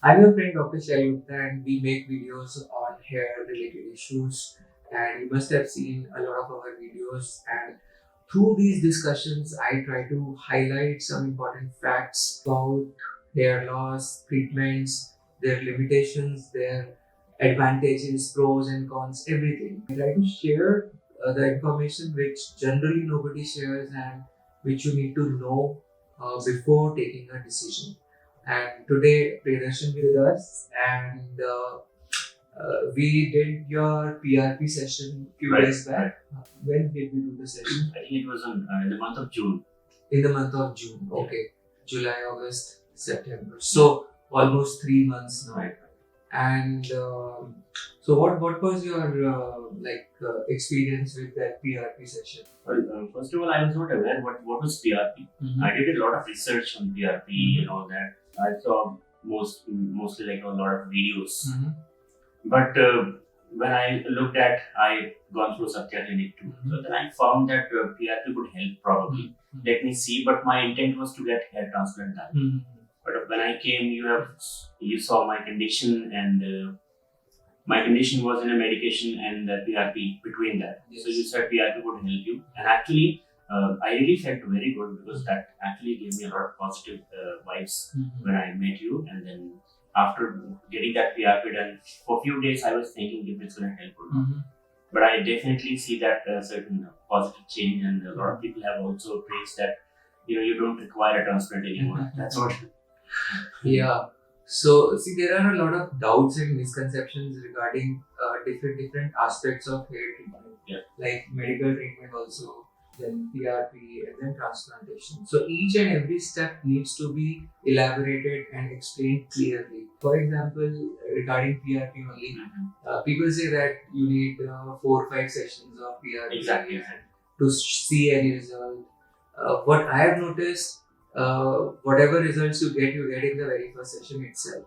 I'm your friend Dr. Shaill Gupta and we make videos on hair related issues, and you must have seen a lot of our videos, and through these discussions I try to highlight some important facts about hair loss, treatments, their limitations, their advantages, pros and cons, everything. I try to share the information which generally nobody shares and which you need to know before taking a decision. And today, Priyadarshini with us, and we did your PRP session few days back. When did we do the session? I think it was in the month of June. In the month of June, okay. July, August, September. So almost 3 months now. Right. And so, what was your experience with that PRP session? Well, first of all, I was not aware what was PRP. Mm-hmm. I did a lot of research on PRP and all that. I saw mostly like a lot of videos. Mm-hmm. But when I looked at, I gone through Satya Clinic too. Mm-hmm. So then I found that PRP could help probably. Mm-hmm. Let me see, but my intent was to get hair transplant done. Mm-hmm. But when I came, you saw my condition, and my condition was in a medication and PRP between that. Yes. So you said PRP would help you, and actually, I really felt very good because that actually gave me a lot of positive vibes when I met you. And then after getting that PRP done, for a few days I was thinking if it's going to help or not. But I definitely see that certain positive change, and a lot of people have also praised that you don't require a transplant anymore. That's what. Yeah. So see, there are a lot of doubts and misconceptions regarding different aspects of hair treatment. Yeah. Like medical treatment also, then PRP, and then transplantation. So each and every step needs to be elaborated and explained clearly. For example, regarding PRP only, people say that you need 4 or 5 sessions of PRP Exactly. to see any result. What I have noticed, whatever results you get in the very first session itself.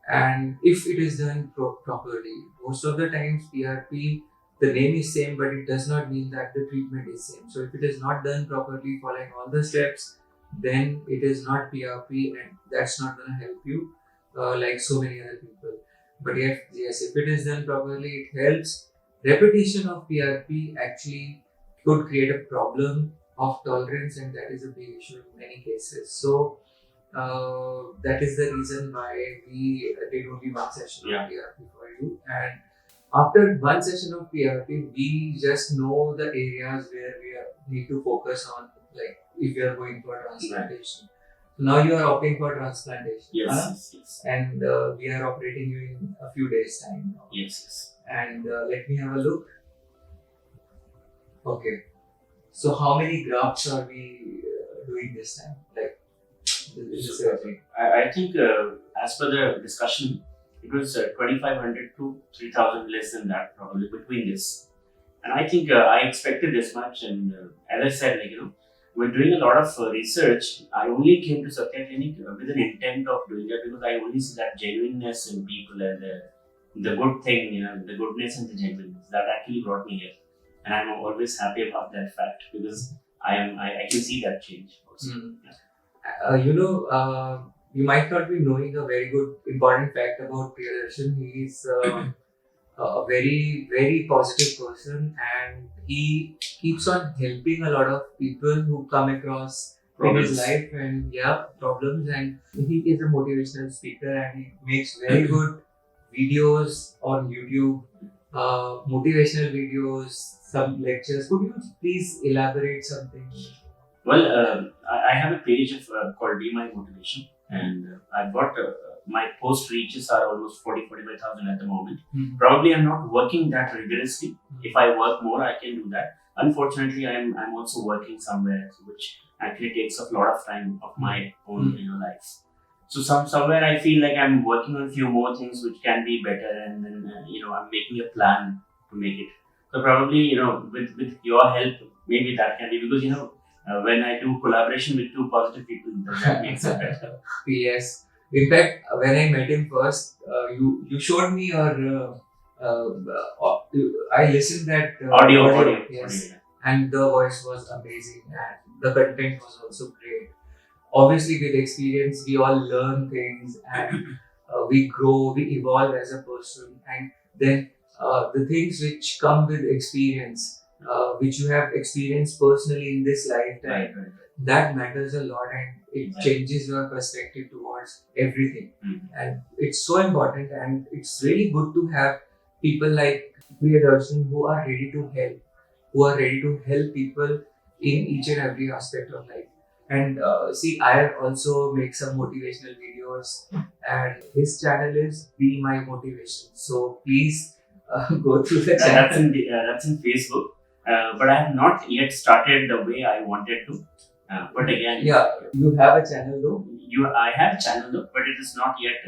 And if it is done properly, most of the times PRP, the name is same, but it does not mean that the treatment is same. So if it is not done properly, following all the steps, then it is not PRP, and that's not going to help you like so many other people. But yes, if it is done properly, it helps. Repetition of PRP actually could create a problem of tolerance, and that is a big issue in many cases. So that is the reason why we did only one session of PRP for you. And after one session of PRP, we just know the areas where we need to focus on, like if you are going for transplantation. Now you are opting for transplantation. Yes. And we are operating you in a few days' time now. Yes. And let me have a look. Okay. So how many grafts are we doing this time? Like this surgery? I think as per the discussion, it was 2,500 to 3,000, less than that probably between this. And I think I expected this much. And as I said, when doing a lot of research, I only came to Satya Clinic with an intent of doing that because I only see that genuineness in people and the good thing, the goodness and the genuineness that actually brought me here. And I'm always happy about that fact because I can see that change also. You might not be knowing a very good important fact about Priyadarshini. He is a very, very positive person, and he keeps on helping a lot of people who come across Problems. in his life and problems. And he is a motivational speaker, and he makes very good videos on YouTube, motivational videos, some lectures. Could you please elaborate something? Well, I have a page called Be My Motivation, and I've got my post reaches are almost 45,000 at the moment. Probably I'm not working that rigorously. If I work more, I can do that. Unfortunately, I'm also working somewhere which actually takes up a lot of time of my own life. So somewhere I feel like I'm working on a few more things which can be better, and then I'm making a plan to make it. So probably with your help, maybe that can be, because when I do collaboration with 2 positive people, that makes it better. Yes. In fact, when I met him first, you showed me your. I listened that Audio. Yes, and the voice was amazing, and the content was also great. Obviously, with experience, we all learn things, and we grow, we evolve as a person, and then the things which come with experience, which you have experienced personally in this lifetime, that matters a lot, and it changes your perspective towards everything. And it's so important, and it's really good to have people like Priyadarshan who are ready to help, people in each and every aspect of life. And see, I also make some motivational videos, and his channel is Be My Motivation. So please go through the channel. That's in Facebook, but I have not yet started the way I wanted to. But again, Yeah, you have a channel though. I have a channel though, but it is not yet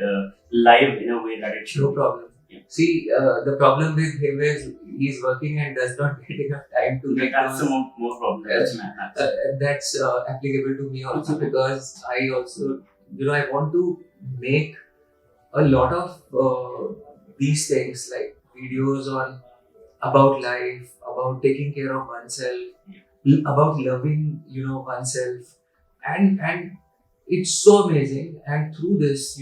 live in a way that it should. No be. problem. Yeah. See, the problem with him is he's working and does not get enough time to make That's those. the more problem. That's applicable to me also, because I also, I want to make a lot of these things, like videos on about life, about taking care of oneself, about loving, oneself, and it's so amazing. And through this,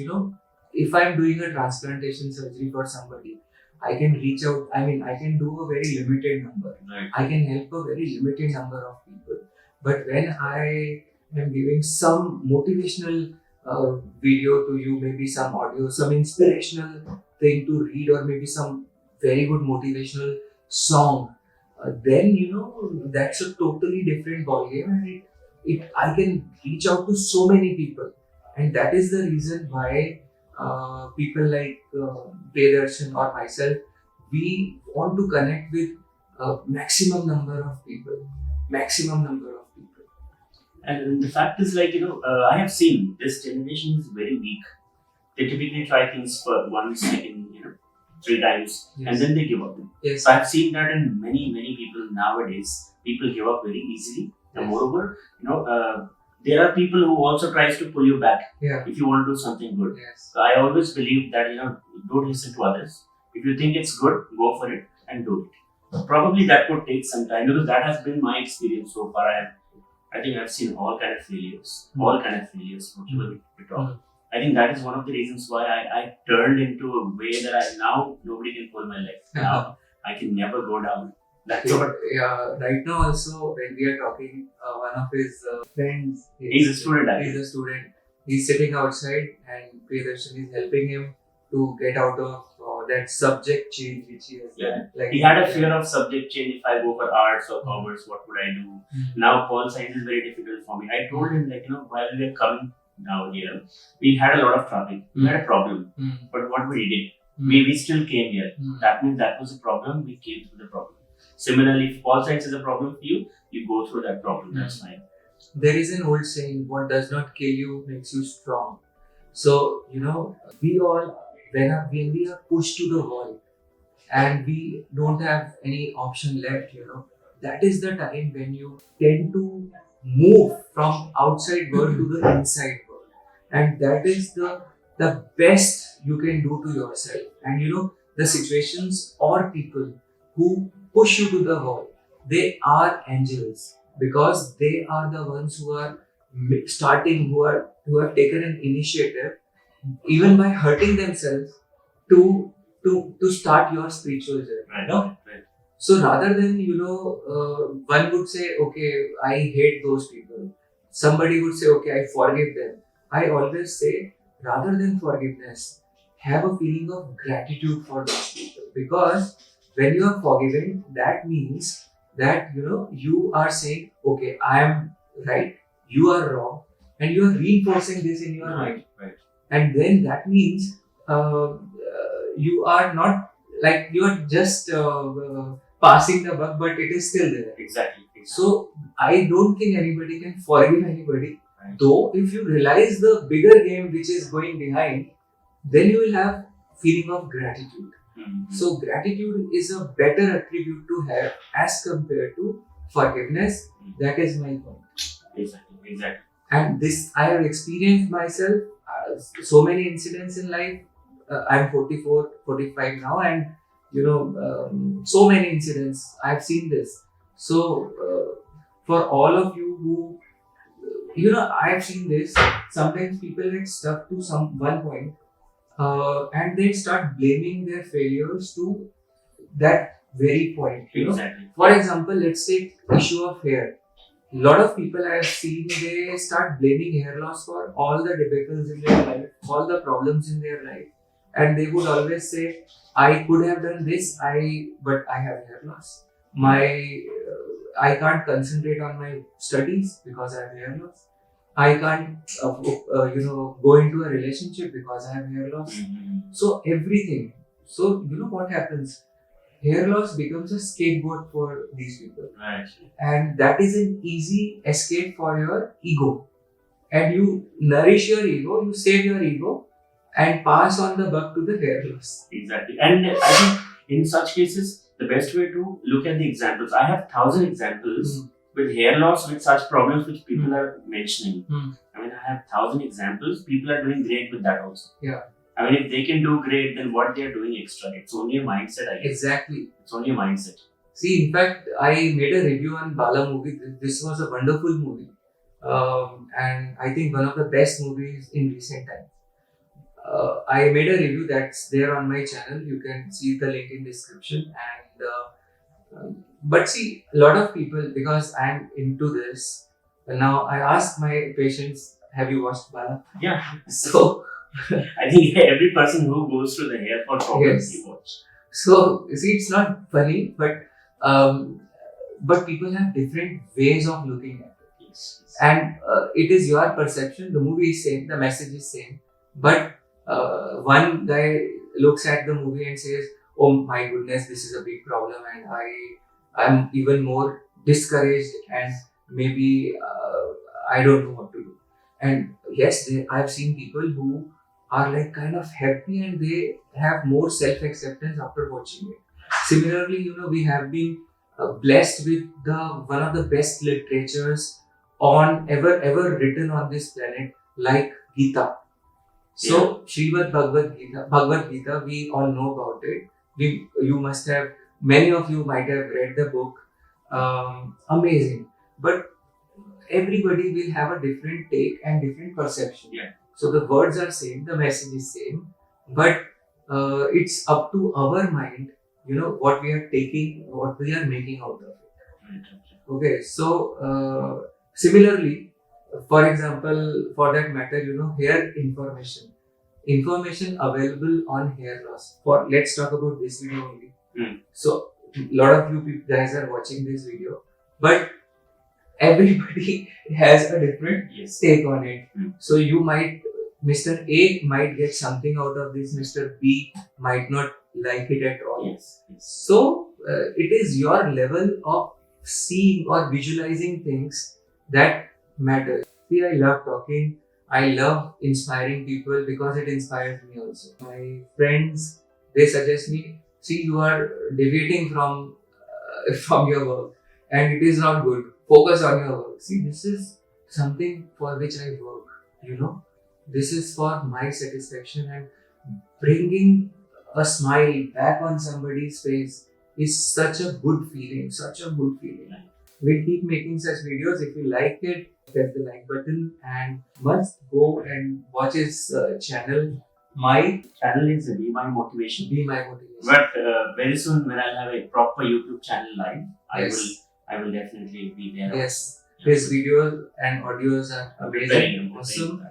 if I'm doing a transplantation surgery for somebody, I can reach out. I mean, I can do a very limited number. Right. I can help a very limited number of people. But when I am giving some motivational video to you, maybe some audio, some inspirational thing to read, or maybe some very good motivational song, then that's a totally different ballgame, and I can reach out to so many people, and that is the reason why people like Priyadarshan or myself, we want to connect with maximum number of people, maximum number of people. And the fact is, I have seen this generation is very weak. They typically try things for once, second, 3 times, and then they give up. Yes. So I've seen that in many people nowadays. People give up very easily. And moreover, there are people who also tries to pull you back if you want to do something good. Yes. So I always believe that don't listen to others. If you think it's good, go for it and do it. Probably that could take some time, because that has been my experience so far. I think I've seen all kind of failures, whatever we talk. I think that is one of the reasons why I turned into a way that now nobody can pull my leg. Now I can never go down. That's what. Yeah, right now also when we are talking, one of his friends, He's a student. He's a student. He's sitting outside, and Priyadarshan is helping him to get out of that subject change which he has done. Like, he had a fear of subject change. If I go for arts or commerce, what would I do? Now Paul science is very difficult for me. I told him while we were coming down here, we had a lot of traffic. We had a problem, but what we did, we still came here. That means that was a problem. We came through the problem. Similarly, if Paul science is a problem for you, you go through that problem. That's fine. There is an old saying: "What does not kill you makes you strong." So we all, when we are pushed to the wall and we don't have any option left, that is the time when you tend to move from outside world to the inside world, and that is the best you can do to yourself. And the situations or people who push you to the wall, they are angels, because they are the ones who are starting, who have taken an initiative, even by hurting themselves, to start your spiritual journey. Right. So rather than one would say, okay, I hate those people. Somebody would say, okay, I forgive them. I always say, rather than forgiveness, have a feeling of gratitude for those people, because when you are forgiving, that means that you are saying, okay, I am right, you are wrong, and you are reinforcing this in your mind. Right. And then that means you are not, like, you are just passing the buck, but it is still there. Exactly. So I don't think anybody can forgive anybody. Right. Though if you realize the bigger game which is going behind, then you will have feeling of gratitude. So gratitude is a better attribute to have as compared to forgiveness. That is my point. Exactly. And this I have experienced myself. So many incidents in life. I'm 44, 45 now, and so many incidents. I've seen this. So for all of you who, I've seen this. Sometimes people get stuck to one point. and they start blaming their failures to that very point. Exactly. For example, let's take issue of hair. A lot of people I have seen, they start blaming hair loss for all the debacles in their life, all the problems in their life, and they would always say, "I could have done this, but I have hair loss. I can't concentrate on my studies because I have hair loss. I can't, go into a relationship because I have hair loss." So everything. So you know what happens? Hair loss becomes a scapegoat for these people, Right. and that is an easy escape for your ego. And you nourish your ego, you save your ego, and pass on the buck to the hair loss. Exactly. And I think in such cases, the best way to look at the examples, I have 1,000 examples with hair loss, with such problems which people are mentioning. I mean, I have 1,000 examples. People are doing great with that also. Yeah. I mean, if they can do great, then what they are doing extra? It's only a mindset, I guess. Exactly. It's only a mindset. See, in fact, I made a review on Bala movie. This was a wonderful movie. And I think one of the best movies in recent times. I made a review that's there on my channel. You can see the link in description. But see, a lot of people, because I'm into this, now I ask my patients, "Have you watched Bala?" Yeah. So I think every person who goes through the hair fall problems, Yes. you watch. So you see, it's not funny, um, but people have different ways of looking at it. Yes. And it is your perception. The movie is same, the message is same, but one guy looks at the movie and says, "Oh my goodness, this is a big problem, and I'm even more discouraged, and maybe I don't know what to do." And yes, I've seen people who are like kind of happy, and they have more self acceptance after watching it. Similarly, we have been blessed with the one of the best literatures on ever written on this planet, like Gita. So Srimad Bhagavad Gita, we all know about it. You must have, many of you might have read the book. Amazing, but everybody will have a different take and different perception. Yeah. So the words are same, the message is same, but it's up to our mind. What we are taking, what we are making out of it. Okay, so similarly, for example, for that matter, hair information available on hair loss. For let's talk about this video only. So a lot of you guys are watching this video, but everybody has a different take on it. So Mr. A might get something out of this, Mr. B might not like it at all. Yes. So it is your level of seeing or visualizing things that matters. See, I love talking. I love inspiring people because it inspires me also. My friends, they suggest me, "See, you are deviating from from your work, and it is not good. Focus on your work." See, this is something for which I work. This is for my satisfaction, and bringing a smile back on somebody's face is such a good feeling. Such a good feeling. We'll keep making such videos. If you like it, press the like button and must go and watch his channel. My Channel is Be My Motivation. Be My Motivation. But very soon, when I'll have a proper YouTube channel live, Yes. I will definitely be there. Yes, his videos and audios are amazing, Awesome.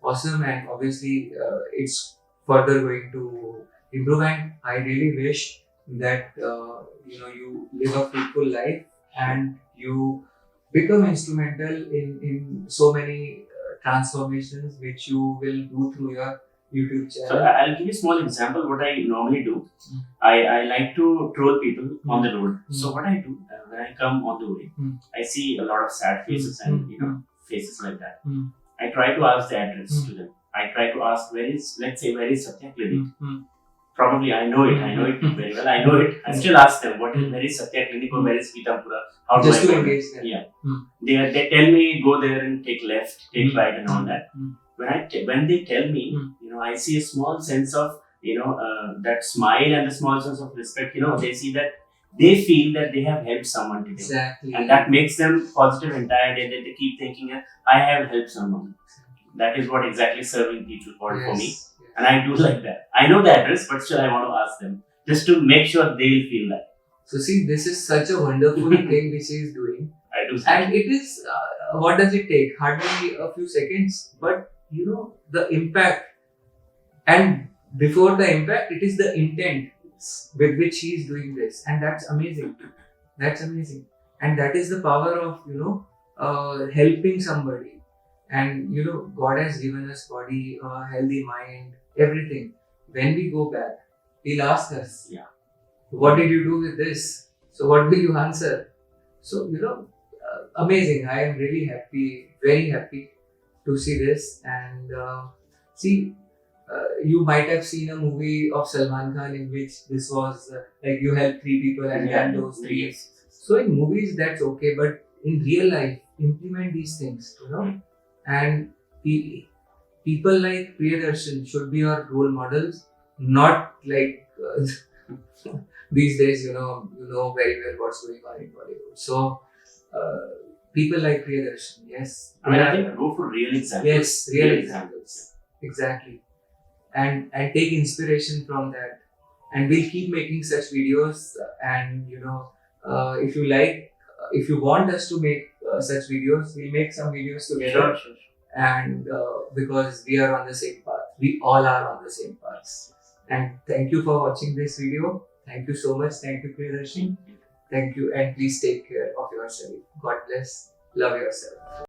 awesome, and obviously it's further going to improve. And I really wish that you live a fruitful life and you become instrumental in so many transformations which you will do through your YouTube channel. So I'll give you a small example. What I normally do, I like to troll people on the road. So what I do when I come on the way, I see a lot of sad faces and faces like that. I try to ask the address to them. I try to ask where is Satya Clinic. Probably I know it very well. I know it. I still ask them where is Satya Clinic or where is Pitapura. How Just do I to go engage there? them. Yeah. They tell me go there and take left, take right and all that. When they tell me, I see a small sense of that smile and a small sense of respect. They see that they feel that they have helped someone today. Exactly. And that makes them positive entire day. They keep thinking, I have helped someone. That is what exactly serving people for me. And I do like that. I know the address, but still I want to ask them just to make sure they will feel that. So see, this is such a wonderful thing which he is doing. I do. And it is, what does it take? Hardly a few seconds. But you know, the impact, and before the impact, it is the intent with which he is doing this. And that's amazing. That's amazing. And that is the power of, helping somebody. And, God has given us body, healthy mind, everything. When we go back, he'll ask us, Yeah. what did you do with this? So what will you answer? So, amazing. I am really happy, very happy to see this. And see, you might have seen a movie of Salman Khan in which this was like you help 3 people and then those 3. Yes. So in movies that's okay, but in real life, implement these things, And people like Priyadarshan should be our role models, not like these days, you know very well what's going on in Bollywood. So people like Priyadarshan, yes. I mean, I think go for real examples. Yes, real examples. Exactly. And take inspiration from that. And we'll keep making such videos. And if you like, if you want us to make such videos, we'll make some videos together. Sure. And because we are on the same path, we all are on the same path. And thank you for watching this video. Thank you so much. Thank you, Priyadarshini. Thank you, and please take care of yourself. God bless. Love yourself.